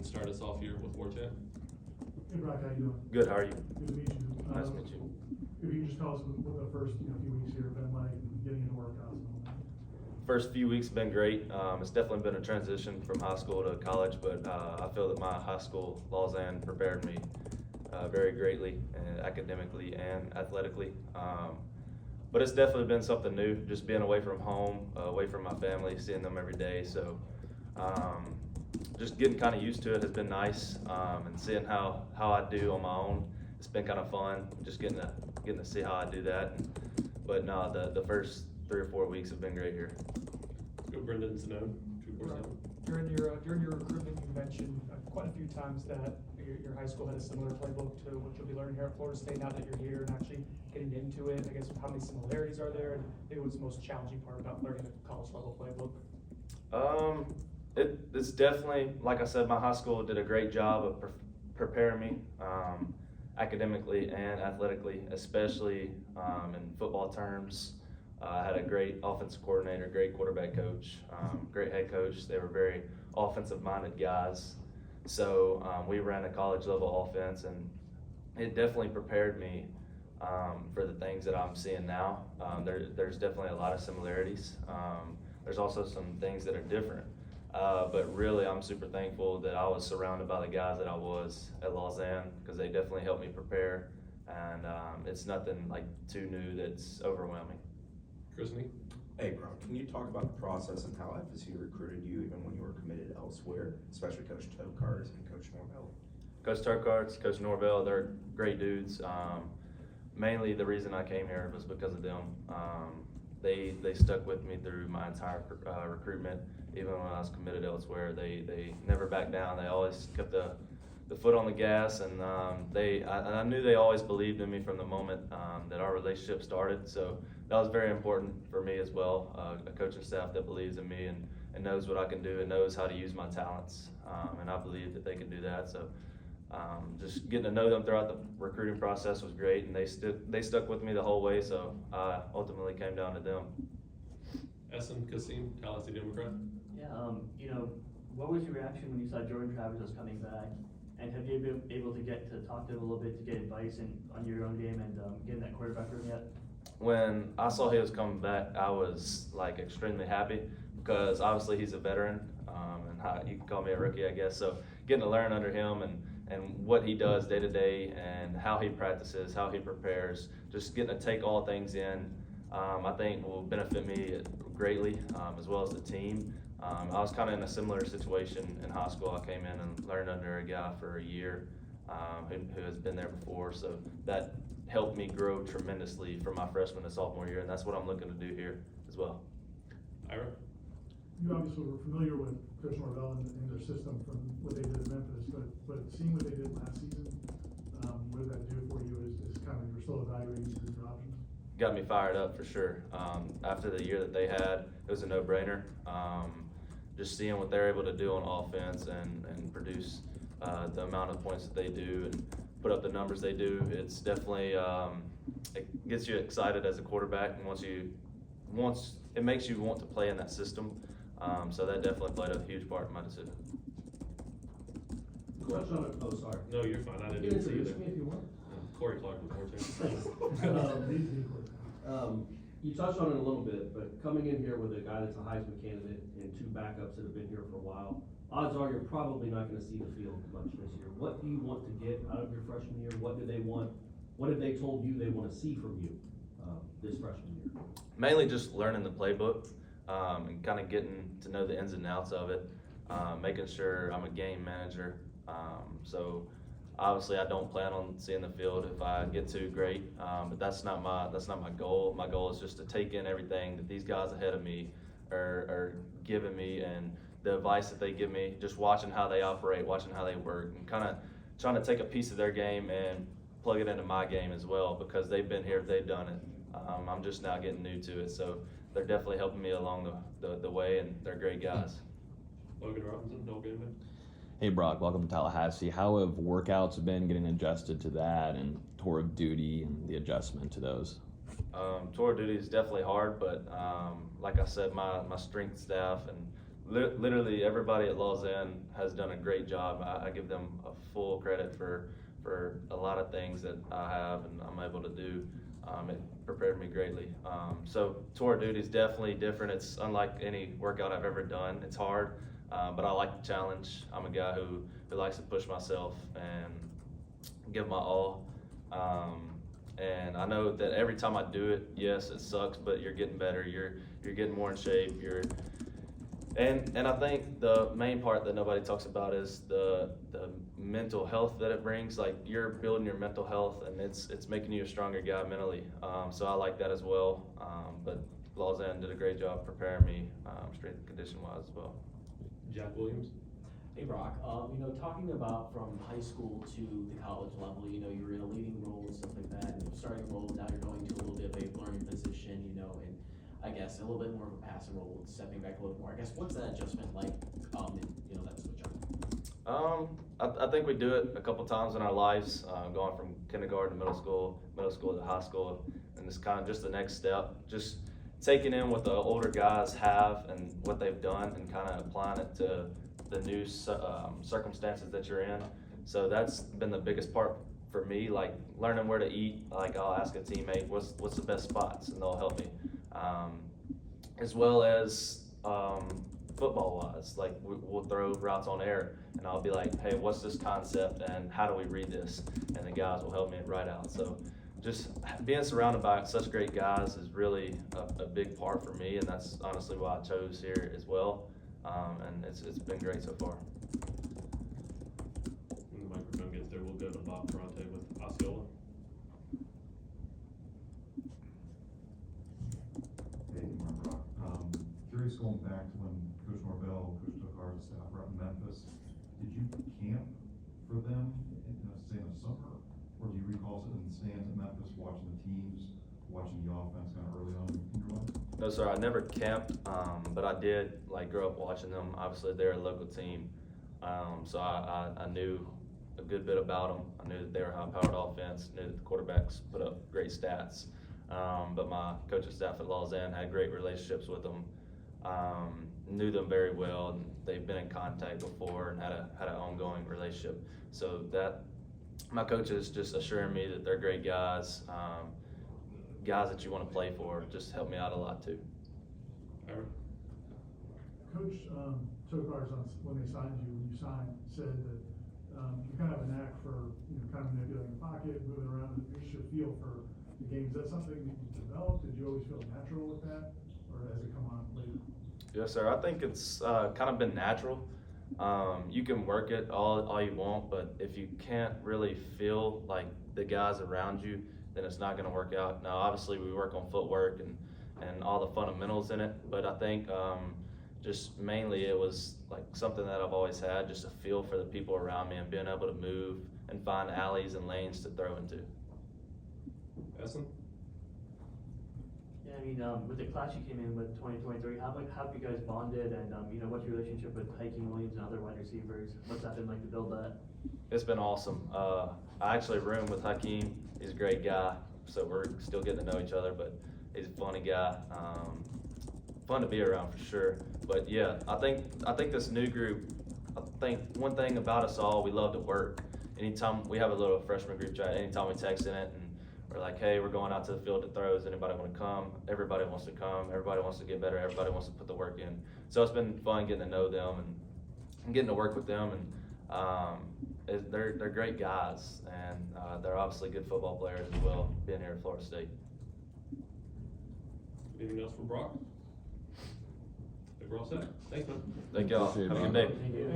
start us off here with War Chat. Hey Brock, how you doing? Good, how are you? Good to meet you. Nice to meet you. If you could just tell us what the first few weeks here have been like, getting into workouts and all that. First few weeks have been great. It's definitely been a transition from high school to college, but I feel that my high school, Lausanne, prepared me very greatly, academically and athletically. But it's definitely been something new, just being away from home, away from my family, seeing them every day. So just getting kind of used to it has been nice, and seeing how I do on my own. It's been kind of fun, just getting to see how I do that. But no, the first 3 or 4 weeks have been great here. Go Brendan Snow, 247. During your recruitment, you mentioned quite a few times that your high school had a similar playbook to what you'll be learning here at Florida State. Now that you're here and actually getting into it, I guess how many similarities are there, and maybe what's the most challenging part about learning a college level playbook? It's definitely, like I said, my high school did a great job of preparing me academically and athletically, especially in football terms. I had a great offensive coordinator, great quarterback coach, great head coach. They were very offensive-minded guys. So we ran a college level offense, and it definitely prepared me for the things that I'm seeing now. There's definitely a lot of similarities. There's also some things that are different. But really, I'm super thankful that I was surrounded by the guys that I was at Lausanne, because they definitely helped me prepare. And it's nothing like too new that's overwhelming. Chrisney? Hey, bro, can you talk about the process and how FSU recruited you even when you were committed elsewhere, especially Coach Tokars and Coach Norvell? Coach Turkart, Coach Norvell, they're great dudes. Mainly the reason I came here was because of them. They stuck with me through my entire recruitment. Even when I was committed elsewhere, they never backed down. They always kept the foot on the gas, and I knew they always believed in me from the moment that our relationship started. So that was very important for me as well. A coaching staff that believes in me and knows what I can do and knows how to use my talents, and I believe that they can do that. So just getting to know them throughout the recruiting process was great, and they stuck with me the whole way. So I ultimately came down to them. Essen Kasim, Tallahassee Democrat. Yeah, what was your reaction when you saw Jordan Travis was coming back? And have you been able to get to talk to him a little bit to get advice on your own game and getting that quarterback room yet? When I saw he was coming back, I was like extremely happy, because obviously he's a veteran, and you can call me a rookie, I guess. So getting to learn under him and what he does day to day and how he practices, how he prepares, just getting to take all things in, I think will benefit me greatly, as well as the team. I was kind of in a similar situation in high school. I came in and learned under a guy for a year who has been there before, so that helped me grow tremendously from my freshman to sophomore year, and that's what I'm looking to do here as well. Ira? You obviously were familiar with Coach Norvell and their system from what they did in Memphis, but seeing what they did last season, what did that do for you as kind of you're still evaluating your options? Got me fired up for sure. After the year that they had, it was a no-brainer. Just seeing what they're able to do on offense and produce the amount of points that they do and put up the numbers they do, it's definitely it gets you excited as a quarterback, and it makes you want to play in that system. So that definitely played a huge part in my decision. Touch on it. Oh, sorry. No, you're fine. I You didn't can see introduce either. me if you want. Corey Clark with War Chat. You touched on it a little bit, but coming in here with a guy that's a Heisman candidate and 2 backups that have been here for a while, odds are you're probably not going to see the field much this year. What do you want to get out of your freshman year? What do they want? What have they told you they want to see from you this freshman year? Mainly just learning the playbook, and kind of getting to know the ins and outs of it, making sure I'm a game manager. So obviously I don't plan on seeing the field. If I get to, great, but that's not my goal. My goal is just to take in everything that these guys ahead of me are giving me, and the advice that they give me, just watching how they operate, watching how they work, and kind of trying to take a piece of their game and plug it into my game as well, because they've been here, they've done it. I'm just now getting new to it, so they're definitely helping me along the way, and they're great guys. Logan Robinson, no game. Hey Brock, welcome to Tallahassee. How have workouts been getting adjusted to that, and tour of duty and the adjustment to those? Tour of duty is definitely hard, but like I said, my strength staff and literally everybody at Lausanne has done a great job. I give them a full credit for a lot of things that I have and I'm able to do. It prepared me greatly. So tour duty is definitely different. It's unlike any workout I've ever done. It's hard, but I like the challenge. I'm a guy who likes to push myself and give my all. And I know that every time I do it, yes, it sucks, but you're getting better. You're getting more in shape. And I think the main part that nobody talks about is the mental health that it brings. Like, you're building your mental health, and it's making you a stronger guy mentally. So I like that as well. But Lausanne did a great job preparing me strength and condition wise as well. Jack Williams. Hey Brock, talking about from high school to the college level, you were in a leading role and stuff like that, and you're starting role, now you're going to a little bit of a learning position, and I guess a little bit more of a passing role, stepping back a little more. I guess, what's that adjustment like, that switch up? I think we do it a couple times in our lives, going from kindergarten to middle school to high school, and it's kind of just the next step. Just taking in what the older guys have and what they've done and kind of applying it to the new circumstances that you're in. So that's been the biggest part for me, like learning where to eat. Like, I'll ask a teammate, what's the best spots, and they'll help me. As well as football wise, like we'll throw routes on air, and I'll be like, hey, what's this concept and how do we read this? And the guys will help me write out. So just being surrounded by such great guys is really a big part for me, and that's honestly why I chose here as well. And it's been great so far. When the microphone gets there, we'll go to Bob Ferrante with Osceola. Hey, good morning, Brock. Curious, going back to when Coach Norvell, Coach Tokar, the staff were out in Memphis, did you camp for them, say in the summer, or do you recall sitting in the stands at Memphis watching the teams, watching the offense kind of early on in your life? No, sir, I never camped, but I did grow up watching them. Obviously, they're a local team, so I knew a good bit about them. I knew that they were high-powered offense, knew that the quarterbacks put up great stats. But my coaching staff at Lausanne had great relationships with them, knew them very well, and they've been in contact before and had an ongoing relationship. So that my coaches just assuring me that they're great guys. Guys that you want to play for, just helped me out a lot too. Ira. Coach Tokars, when they signed you, said that you kind of have a knack for kind of manipulating the pocket, moving around, and just your feel for the game. Is that something that you developed? Did you always feel natural with that, or has it come on later? Yes, sir. I think it's kind of been natural. You can work it all you want, but if you can't really feel like the guys around you, then it's not going to work out. Now, obviously, we work on footwork and all the fundamentals in it, but I think just mainly it was like something that I've always had, just a feel for the people around me and being able to move and find alleys and lanes to throw into. Dustin. Yeah, I mean, with the class you came in with 2023, how have you guys bonded, and what's your relationship with Hakeem Williams and other wide receivers? What's that been like to build that? It's been awesome. I actually roomed with Hakeem. He's a great guy, so we're still getting to know each other, but he's a funny guy. Fun to be around for sure. But yeah, I think this new group, I think one thing about us all, we love to work. Anytime we have a little freshman group chat, anytime we text in it and we're like, hey, we're going out to the field to throw. Does anybody want to come? Everybody wants to come. Everybody wants to get better. Everybody wants to put the work in. So it's been fun getting to know them and getting to work with them. And they're great guys, and they're obviously good football players as well, being here at Florida State. Anything else for Brock? I think we're all set. Thanks, man. Thank y'all. Appreciate it, Have a good man. day. Thank you.